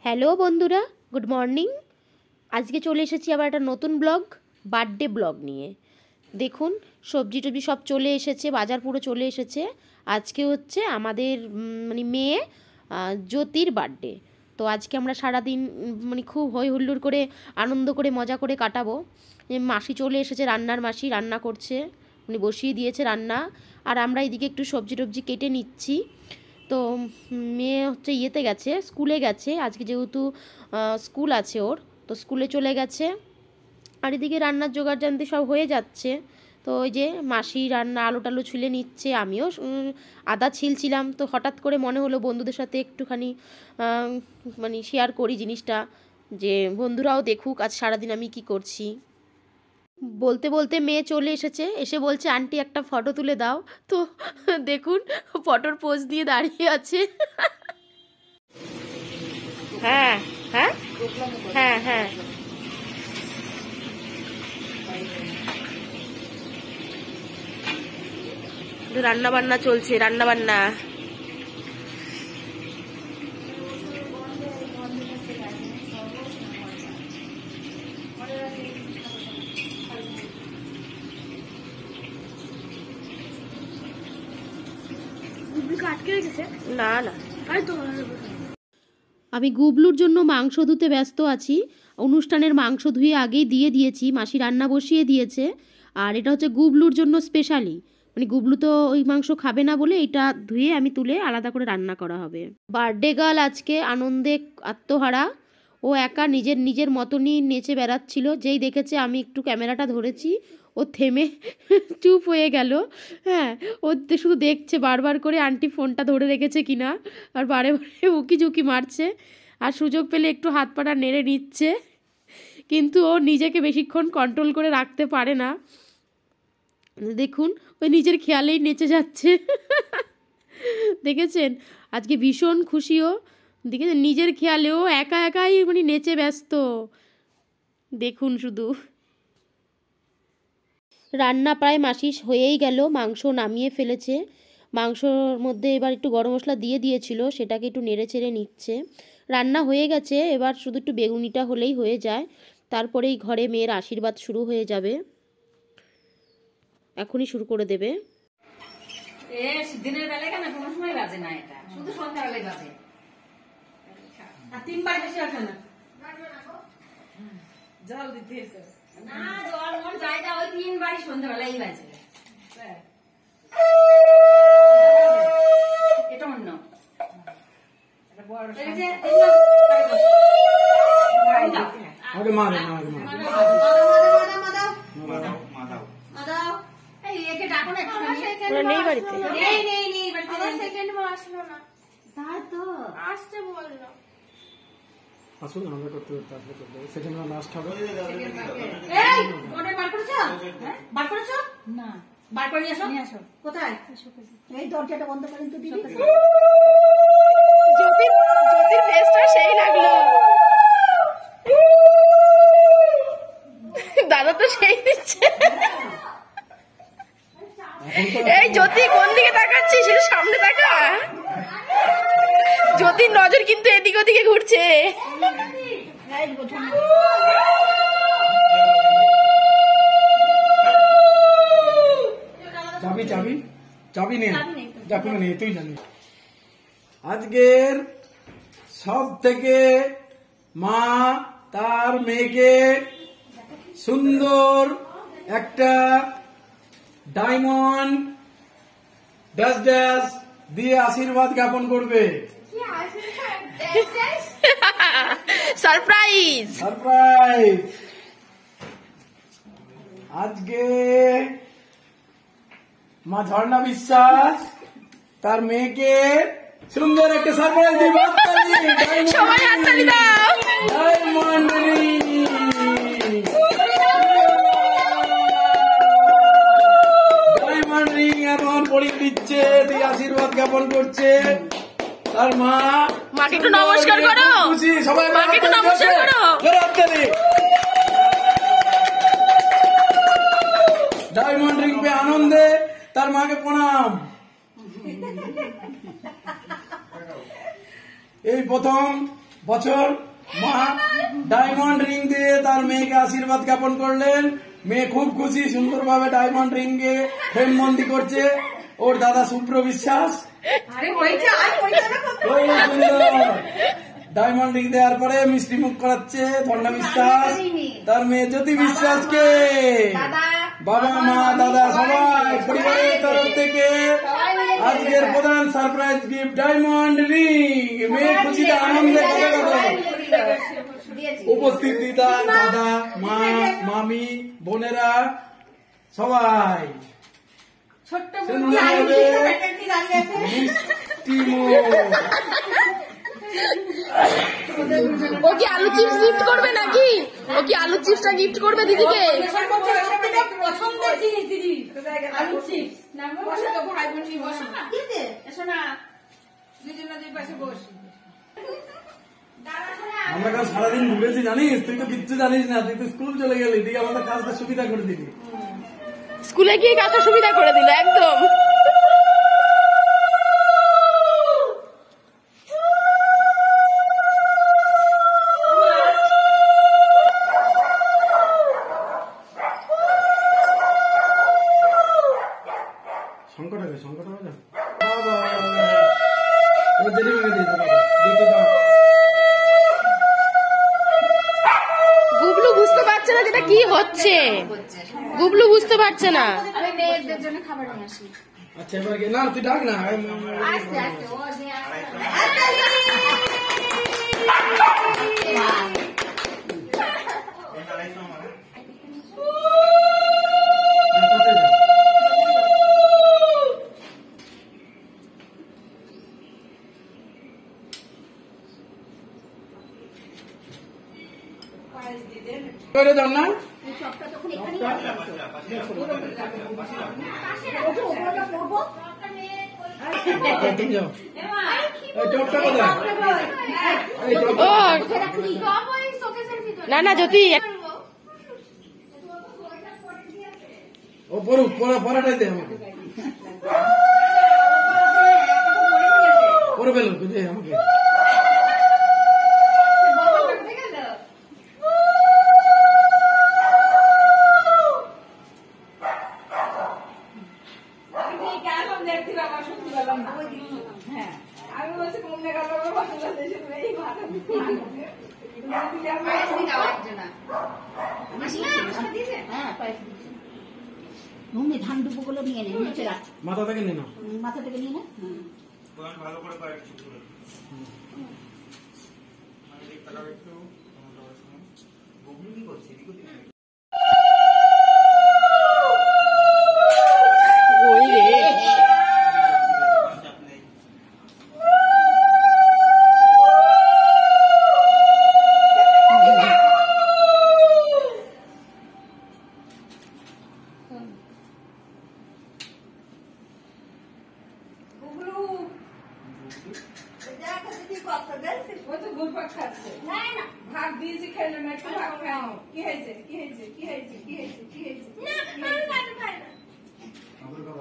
Hello বন্ধুরা, good morning. আজকে চলে এসেছি আবার একটা নতুন ব্লগ, বার্থডে ব্লগ নিয়ে। দেখুন সবজি টবজি সব চলে এসেছে, বাজার পুরো চলে এসেছে। আজকে হচ্ছে আমাদের মেয়ে জ্যোতির বার্থডে। তো আজকে আমরা সারাদিন খুব হই হুল্লোড় করে আনন্দ করে মজা করে কাটাবো। মাসি চলে এসেছে, মাসি রান্না করছে, বসিয়ে দিয়েছে রান্না। আর আমরা এদিকে একটু সবজি টবজি কেটে নিচ্ছি। তো মেয়ে হচ্ছে ইয়েতে গেছে, স্কুলে গেছে আজকে, যেহেতু স্কুল আছে ওর, তো স্কুলে চলে গেছে। আর এদিকে রান্নার জোগাড় জানতে সব হয়ে যাচ্ছে। তো ওই যে মাসি রান্না আলু টালু ছুলে নিচ্ছে, আমিও আদা ছিলছিলাম। তো হঠাৎ করে মনে হলো বন্ধুদের সাথে একটুখানি শেয়ার করি জিনিসটা, যে বন্ধুরাও দেখুক আজ সারাদিন আমি কি করছি। বলতে বলতে মেয়ে চলে এসেছে, এসে বলছে আন্টি একটা ফটো তুলে দাও। তো দেখুন ফটোর পোজ দিয়ে দাঁড়িয়ে আছে। হ্যাঁ হ্যাঁ হ্যাঁ হ্যাঁ রান্না বান্না চলছে, রান্না বান্না। না না, আমি গুবলুর জন্য মাংস ধুতে ব্যস্ত আছি। অনুষ্ঠানের মাংস ধুয়ে আগেই দিয়ে দিয়েছি, মাসি রান্না বসিয়ে দিয়েছে। আর এটা হচ্ছে গুবলুর জন্য স্পেশালি, গুবলু তো ওই মাংস খাবে না বলে এটা ধুয়ে আমি তুলে আলাদা করে রান্না করা হবে। বার্থডে গার্ল আজকে আনন্দে আত্মহারা, ও একা নিজের নিজের মতনই নেচে বেড়াচ্ছিল। যেই দেখেছে আমি একটু ক্যামেরাটা ধরেছি, ও থেমে চুপ হয়ে গেল। হ্যাঁ, ও শুধু দেখছে বারবার করে আন্টি ফোনটা ধরে রেখেছে কিনা, আর বারে বারে উকি ঝুঁকি মারছে, আর সুযোগ পেলে একটু হাত পাটা নেড়ে নিচ্ছে। কিন্তু ও নিজেকে বেশিক্ষণ কন্ট্রোল করে রাখতে পারে না। দেখুন ওই নিজের খেয়ালেই নেচে যাচ্ছে। দেখেছেন, আজকে ভীষণ খুশিও, দেখেছেন নিজের খেয়ালেও একা একাই নেচে ব্যস্ত। দেখুন শুধু। রান্না প্রায় মাসি হয়েই গেল, মাংস নামিয়ে ফেলেছে। মাংসর মধ্যে এবার একটু গরম মশলা দিয়ে দিয়েছিল, সেটাকে একটু নেড়ে চেড়ে নিচ্ছে। রান্না হয়ে গেছে, এবার শুধু একটু বেগুনিটা হলেই হয়ে যায়। তারপরেই ঘরে মেয়ের আশীর্বাদ শুরু হয়ে যাবে, এখনই শুরু করে দেবে। দিনের বেলায় কেন কোনো সময় বাজে না, এটা শুধু সন্ধ্যাবেলায় বাজে। আর 3 বার বেশি আসে না, জল দিতে না, জল মন চাই না, ওই 3 বারই সন্ধ্যাবেলায় বাজে। এটা অন্য এটা বড় আগে মারে একে ডাকো না, নেই বাড়িতে, নেই বাড়িতে, সেকেন্ড বার আসলো না, তাই তো আসতে বললো। আসুন আমরা করতে সেকেন্ড লাস্ট হবে। এই ওটা বার করেছো? বার করেছো না, বার করে নিয়ে আসো। কোথায়? এই দরজাটা বন্ধ করেন তো দিদি। জ্যোতির ফেসটা সেই লাগলো, দাদা তো সেই দিচ্ছে। এই জ্যোতি কোন দিকে তাকাচ্ছিস, সামনে তাকা। জ্যোতির নজর কিন্তু এদিক ওদিকে ঘুরছে। চাবি চাবি চাবি নেই, চাবি নেই, তুই জানিস। আজকের সব থেকে মা তার মেয়েকে সুন্দর একটা ডায়মন্ড ড্যাশ ড্যাশ দিয়ে আশীর্বাদ জ্ঞাপন করবে। Surprise surprise. আজকে মা ঝর্ণা বিশ্বাস তার মেয়েকে সুন্দর একটা সারপ্রাইজ দিবে। সবাই হাততালি দাও। ডায়মন্ড রিং এখন পরিয়ে দিচ্ছে, দিয়ে আশীর্বাদ জ্ঞাপন করছে তার মা। মাকে একটু নমস্কার করো, খুশি সবাই, মাকে একটু নমস্কার করো। ডায়মন্ড রিং পেয়ে আনন্দে তার মাকে প্রণাম। এই প্রথম বছর মা ডায়মন্ড রিং দিয়ে তার মেয়েকে আশীর্বাদ জ্ঞাপন করলেন। মেয়ে খুব খুশি, সুন্দরভাবে ডায়মন্ড রিং কে ফ্রেম বন্দি করছে ওর দাদা শুভ্র বিশ্বাস। ডায়মন্ড রিং দেওয়ার পরে মিষ্টি মুখ করাচ্ছে ধন্যা বিশ্বাস তার মেয়ে জ্যোতি বিশ্বাসকে। বাবা মা দাদা সবাই পরিবারের তরফ থেকে আজকের প্রধান সারপ্রাইজ গিফট ডায়মন্ড রিং। মেয়ে খুশিতে আনন্দে উপস্থিত দিদা দাদা মা মামি বোনেরা সবাই সুন্দরভাবে মিষ্টি মুখ। ও কি আলু চিপস গিফট করবে নাকি? ও কি আলু চিপসটা গিফট করবে দিদিকে? পছন্দের জিনিস দিদি, আলু চিপস। আমরা কাল সারাদিন ঘুরেছি জানিস, তুই তো কিচ্ছু জানিস না, তুই তো স্কুল চলে গেলি, তুই আমাদের কাজটা সুবিধা করে দিলি। স্কুলে গিয়ে কাজটা সুবিধা করে দিল একদম। সংকট হবে না এবার জেনে মেরে দিতে দাও। গুবলু বুঝতে পারছে না যেটা কি হচ্ছে, গুবলু বুঝতে পারছে না। মেয়েদের জন্য খাবার নিয়ে আসি। আচ্ছা এবার না তুই ডাক না। আস্তে আস্তে ও যে না না না জ্যোতি ও পড়ুক পড়াটাই দে আমাকে পড়ে ফেলো দে আমাকে। ধান ডুবো গুলো নিয়ে নে, নিচে রাখ, মাথা থেকে নে না, মাথা থেকে নিয়ে নে। ভালো করে কয়েকটু গুগলি কি করছে? ওই রে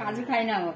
কাজু খাই না ও।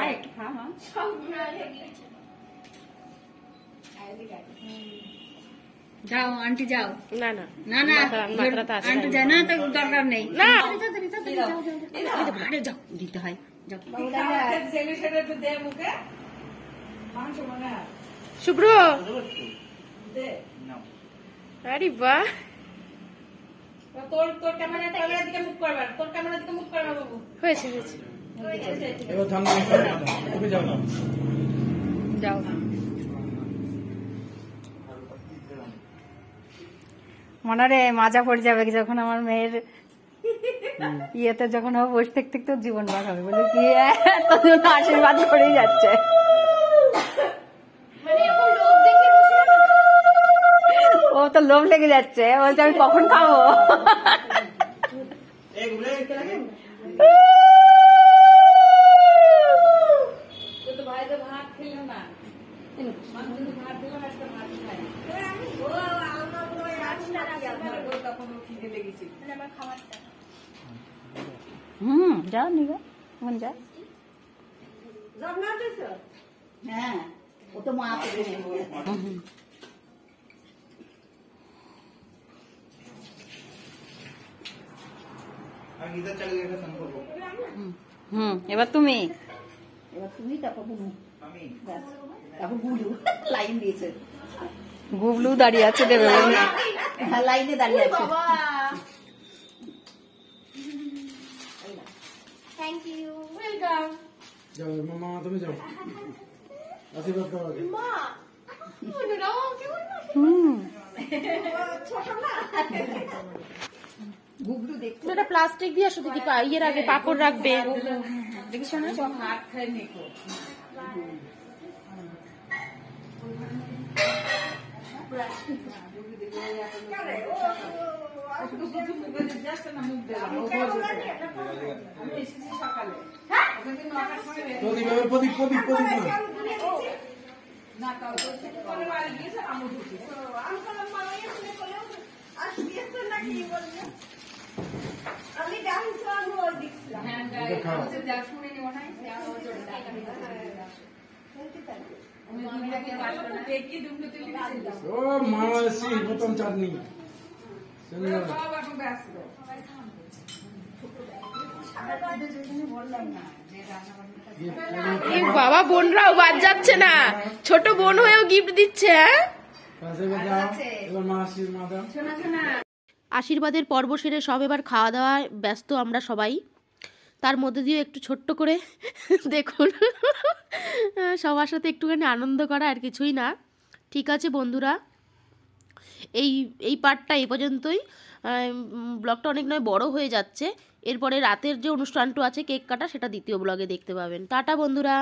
একটু খা মা। যাও আন্টি যাও। না না না না মাত্রাটা আছে আন্টি যায় না, তো দরকার নেই। না আরে যাও দিতে হয় যাও। শুভ্র আরে বাহ তোর ক্যামেরার দিকে মুখ করবার, তোর ক্যামেরার দিকে মুখ করবার বাবু। হয়েছে হয়েছে এবার ধান তুমি যাও না যাও। মনে রে মাজা পড়ে যাবে যখন আমার মেয়ের ইয়েতে যখন ও বসে থাকতে তো জীবন বার হবে, বলে কি তোর জন্য আশীর্বাদ করেই যাচ্ছে। ও তো লোভ লেগে যাচ্ছে, বলছে আমি কখন খাবো। তখন খিদে লেগেছে। যাও নিবে মন যা। হ্যাঁ ও তো মা করে নেবে। আর গিজার চালিয়ে একটা ফোন করবো এবার তুমি এবার তুমি তারপর বুনু আমি ব্যাস তারপর বুলু লাইন দিয়েছে গুবলু দাঁড়িয়ে আছে দেবে বলে। হ্যাঁ লাইনে দাঁড়িয়ে আছে যাও মামা তুমি যাও আশীর্বাদ করো আগে। গুগলু দেখতে এটা প্লাস্টিক দিয়ে শুধু কি ইয়ের আগে পাপড় রাখবে। দেখিস না হাত খায় নেকো প্রদীপ এবার প্রদীপ প্রদীপ প্রদীপ না। এটা খাও। ও মামা এসছি প্রথম চাটনি সুন্দর। এ বাবা, বোনরাও বাদ যাচ্ছে না, ছোট বোন হয়েও গিফট দিচ্ছে। হ্যাঁ, এবার যাও, এবার মা আশীর্বাদ দাও। আশীর্বাদের পর্ব সেরে সব এবার খাওয়া দাওয়ায় ব্যস্ত আমরা সবাই। তার মধ্যে দিয়ে একটু ছোট্ট করে দেখুন সবার সাথে একটুখানি আনন্দ করা, আর কিছুই না। ঠিক আছে বন্ধুরা, এই পার্টটা এই পর্যন্তই। ব্লগটা অনেক নয় বড় হয়ে যাচ্ছে। এরপরে রাতের যে অনুষ্ঠানটা আছে কেক কাটা, সেটা দ্বিতীয় ব্লগে দেখতে পাবেন। টাটা বন্ধুরা।